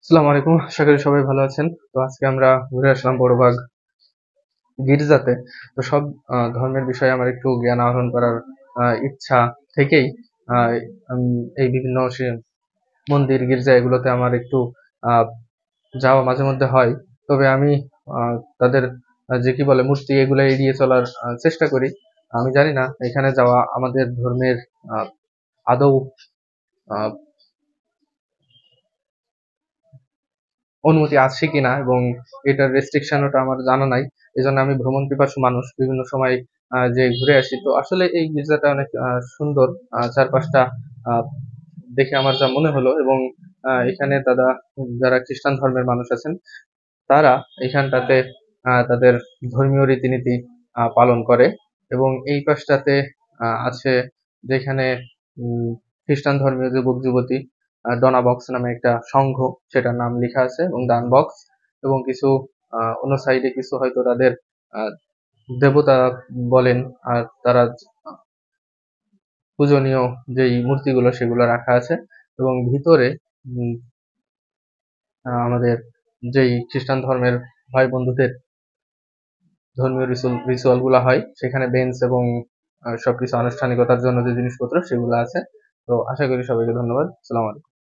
আসসালামু আলাইকুম। আশা করি সবাই ভালো আছেন। তো আজকে আমরা ঘুরে আসলাম বড়বাগ গির্জাতে। তো সব ধর্মের বিষয়ে আমার একটু জ্ঞান আহরণ করার ইচ্ছা থেকেই আ আমি এই বিভিন্ন মন্দির, গির্জা এগুলোতে আমার একটু আ যাওয়া মাঝে মধ্যে হয়। তবে আমি আ তাদের যে কি বলে মূর্তি এগুলা এড়িয়ে চলার চেষ্টা করি। আমি জানি না এখানে যাওয়া আমাদের ধর্মের আ আদৌ আ অনুমতি আছে কিনা এবং এটার রেস্ট্রিকশন ওটা আমার জানা নাই। এজন্য আমি ভ্রমণ পিপাসু মানুষ। বিভিন্ন সময় যে ঘুরে আসি। তো আসলে এই গির্জাটা অনেক সুন্দর। চারপাশটা আ দেখে আমার যা মনে হলো এবং এখানে যারা খ্রিস্টান ধর্মের মানুষ আছেন, তারা এখানটাতে তাদের ধর্মীয় রীতিনীতি পালন করে এবং এই পাশটাতে আছে যেখানে উম খ্রিস্টান ধর্মীয় যুবক-যুবতী ডনা বক্স নামে একটা সংঘ, সেটার নাম লিখা আছে এবং দান বক্স এবং কিছু অন্য সাইডে কিছু হয়তো তাদের আ দেবতা বলেন আর তারা আ পূজনীয় যেই মূর্তিগুলো সেগুলো রাখা আছে এবং ভিতরে উম আমাদের যেই খ্রিস্টান ধর্মের ভাই বন্ধুদের ধর্মীয় রিচুয়াল গুলা হয় সেখানে বেঞ্চ এবং সবকিছু আনুষ্ঠানিকতার জন্য যে জিনিসপত্র সেগুলো আছে। তো আশা করি সবাইকে ধন্যবাদ। আসসালামু আলাইকুম।